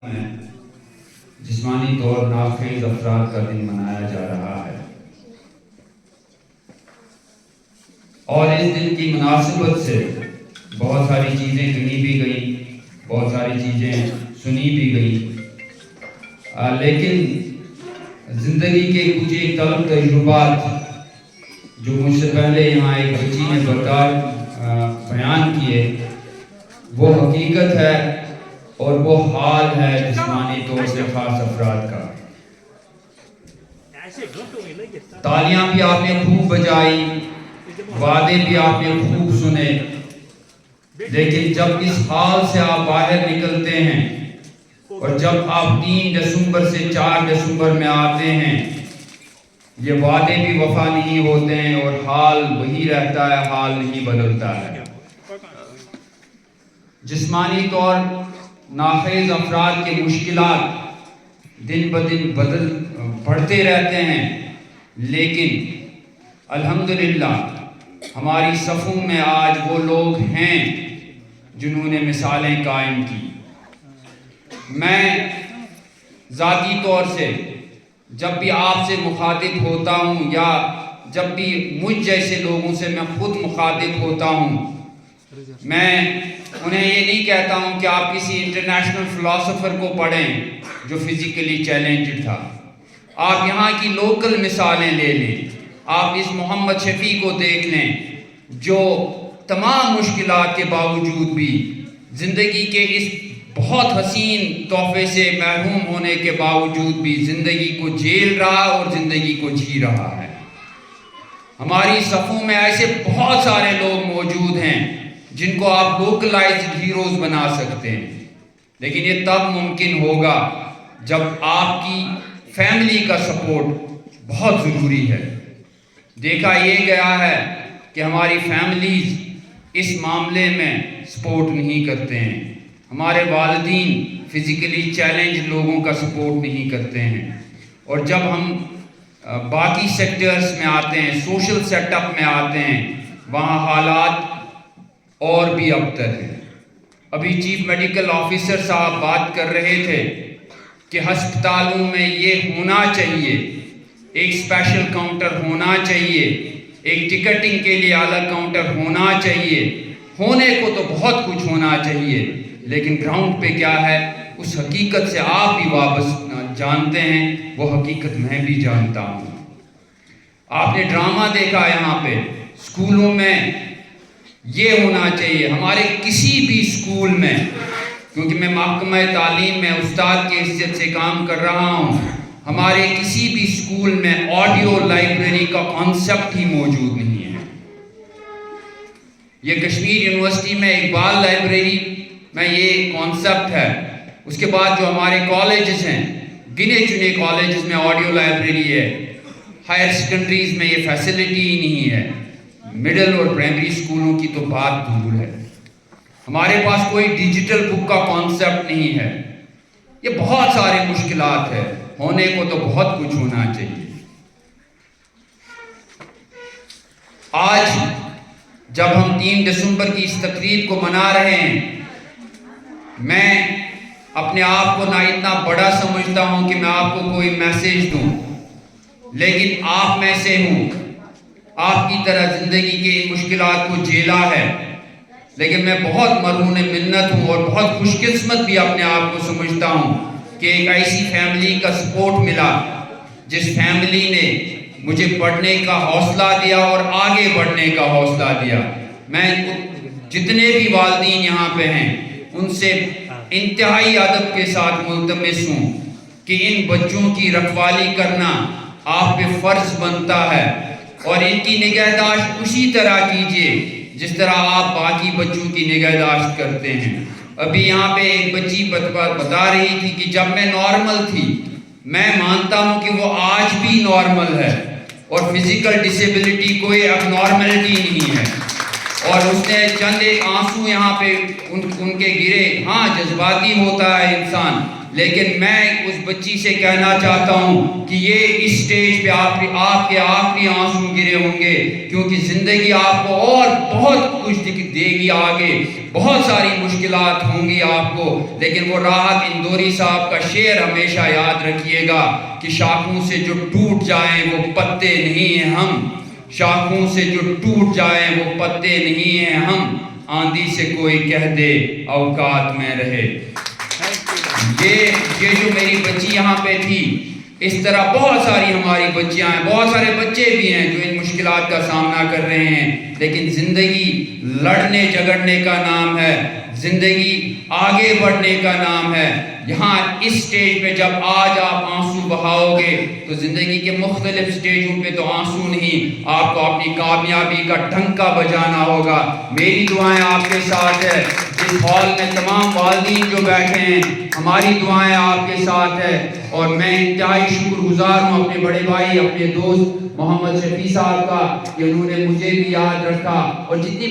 میں جسمانی طور ناخیز افراد کا دن منایا جا رہا ہے اور اس دن کی مناسبت سے بہت ساری چیزیں کہی بھی گئیں، بہت ساری چیزیں سنی بھی گئیں، لیکن زندگی کے کچھ ایک طلب تجربات جو مجھ سے پہلے یہاں ایک بچی نے بیان کیے، وہ حقیقت ہے اور وہ حال ہے جسمانی طور سے خاص افراد کا۔ تالیاں بھی آپ نے خوب بجائی، وعدے بھی آپ نے خوب سنے، لیکن جب اس حال سے آپ باہر نکلتے ہیں اور جب آپ 3 دسمبر سے 4 دسمبر میں آتے ہیں، یہ وعدے بھی وفا نہیں ہوتے ہیں اور حال وہی رہتا ہے، حال نہیں بدلتا ہے۔ جسمانی طور ناخیز افراد کے مشکلات دن بدن بڑھتے رہتے ہیں، لیکن الحمدللہ ہماری صفوں میں آج وہ لوگ ہیں جنہوں نے مثالیں قائم کی۔ میں ذاتی طور سے جب بھی آپ سے مخاطب ہوتا ہوں یا جب بھی مجھ جیسے لوگوں سے میں خود مخاطب ہوتا ہوں، میں انہیں یہ نہیں کہتا ہوں کہ آپ کسی انٹرنیشنل فلاسفر کو پڑھیں جو فزیکلی چیلنجڈ تھا۔ آپ یہاں کی لوکل مثالیں لے لیں، آپ اس محمد شفیع کو دیکھ لیں جو تمام مشکلات کے باوجود بھی زندگی کے اس بہت حسین تحفے سے محروم ہونے کے باوجود بھی زندگی کو جھیل رہا اور زندگی کو جی رہا ہے۔ ہماری صفوں میں ایسے بہت سارے لوگ موجود ہیں جن کو آپ لوکلائزڈ ہیروز بنا سکتے ہیں، لیکن یہ تب ممکن ہوگا جب آپ کی فیملی کا سپورٹ بہت ضروری ہے۔ دیکھا یہ گیا ہے کہ ہماری فیملیز اس معاملے میں سپورٹ نہیں کرتے ہیں، ہمارے والدین فزیکلی چیلنج لوگوں کا سپورٹ نہیں کرتے ہیں، اور جب ہم باقی سیکٹرز میں آتے ہیں، سوشل سیٹ اپ میں آتے ہیں، وہاں حالات اور بھی ابتر ہیں۔ ابھی چیف میڈیکل آفیسر صاحب بات کر رہے تھے کہ ہسپتالوں میں یہ ہونا چاہیے، ایک اسپیشل کاؤنٹر ہونا چاہیے، ایک ٹکٹنگ کے لیے الگ کاؤنٹر ہونا چاہیے، ہونے کو تو بہت کچھ ہونا چاہیے، لیکن گراؤنڈ پہ کیا ہے اس حقیقت سے آپ بھی واپس جانتے ہیں، وہ حقیقت میں بھی جانتا ہوں۔ آپ نے ڈرامہ دیکھا یہاں پہ، اسکولوں میں یہ ہونا چاہیے، ہمارے کسی بھی اسکول میں، کیونکہ میں محکمہ تعلیم میں استاد کی حیثیت سے کام کر رہا ہوں، ہمارے کسی بھی اسکول میں آڈیو لائبریری کا کانسیپٹ ہی موجود نہیں ہے۔ یہ کشمیر یونیورسٹی میں اقبال لائبریری میں یہ کانسیپٹ ہے، اس کے بعد جو ہمارے کالجز ہیں، گنے چنے کالجز میں آڈیو لائبریری ہے، ہائر سیکنڈریز میں یہ فیسلٹی ہی نہیں ہے، مڈل اور پرائمری اسکولوں کی تو بات دور ہے۔ ہمارے پاس کوئی ڈیجیٹل بک کا کانسیپٹ نہیں ہے۔ یہ بہت سارے مشکلات ہیں، ہونے کو تو بہت کچھ ہونا چاہیے۔ آج جب ہم 3 دسمبر کی اس تقریب کو منا رہے ہیں، میں اپنے آپ کو نہ اتنا بڑا سمجھتا ہوں کہ میں آپ کو کوئی میسیج دوں، لیکن آپ میں سے ہوں، آپ کی طرح زندگی کے ان مشکلات کو جھیلا ہے، لیکن میں بہت مرہون منت ہوں اور بہت خوش قسمت بھی اپنے آپ کو سمجھتا ہوں کہ ایک ایسی فیملی کا سپورٹ ملا جس فیملی نے مجھے پڑھنے کا حوصلہ دیا اور آگے بڑھنے کا حوصلہ دیا۔ میں جتنے بھی والدین یہاں پہ ہیں ان سے انتہائی ادب کے ساتھ ملتمس ہوں کہ ان بچوں کی رکھوالی کرنا آپ پہ فرض بنتا ہے، اور ان کی نگہداشت اسی طرح کیجئے جس طرح آپ باقی بچوں کی نگہداشت کرتے ہیں۔ ابھی یہاں پہ ایک بچی بتا رہی تھی کہ جب میں نارمل تھی، میں مانتا ہوں کہ وہ آج بھی نارمل ہے، اور فزیکل ڈسیبلٹی کوئی اب نارملٹی نہیں ہے، اور اس نے چند ایک آنسو یہاں پہ ان کے گرے۔ ہاں جذباتی ہوتا ہے انسان، لیکن میں اس بچی سے کہنا چاہتا ہوں کہ یہ اس سٹیج پہ آپ کے آخری آنسو گرے ہوں گے، کیونکہ زندگی آپ کو اور بہت کچھ دے گی آگے، بہت ساری مشکلات ہوں گی آپ کو، لیکن وہ راحت اندوری صاحب کا شعر ہمیشہ یاد رکھیے گا کہ شاخوں سے جو ٹوٹ جائیں وہ پتے نہیں ہیں ہم، شاخوں سے جو ٹوٹ جائیں وہ پتے نہیں ہیں ہم، آندھی سے کوئی کہہ دے اوقات میں رہے۔ یہ جو میری بچی یہاں پہ تھی، اس طرح بہت ساری ہماری بچیاں ہیں، بہت سارے بچے بھی ہیں جو ان مشکلات کا سامنا کر رہے ہیں، لیکن زندگی لڑنے جھگڑنے کا نام ہے، زندگی آگے بڑھنے کا نام ہے۔ یہاں اس سٹیج پہ جب آج آپ آنسو بہاؤ گے تو زندگی کے مختلف سٹیجوں پہ تو آنسو نہیں، آپ کو اپنی کامیابی کا ڈھنکا بجانا ہوگا۔ میری دعائیں آپ کے ساتھ ہے، اس ہال میں تمام والدین جو بیٹھے ہیں، ہماری دعائیں آپ کے ساتھ ہے، اور میں انتہائی شکر گزار ہوں اپنے بڑے بھائی، اپنے دوست محمد شفیع صاحب کا کہ انہوں نے مجھے بھی یاد رکھا، اور جتنی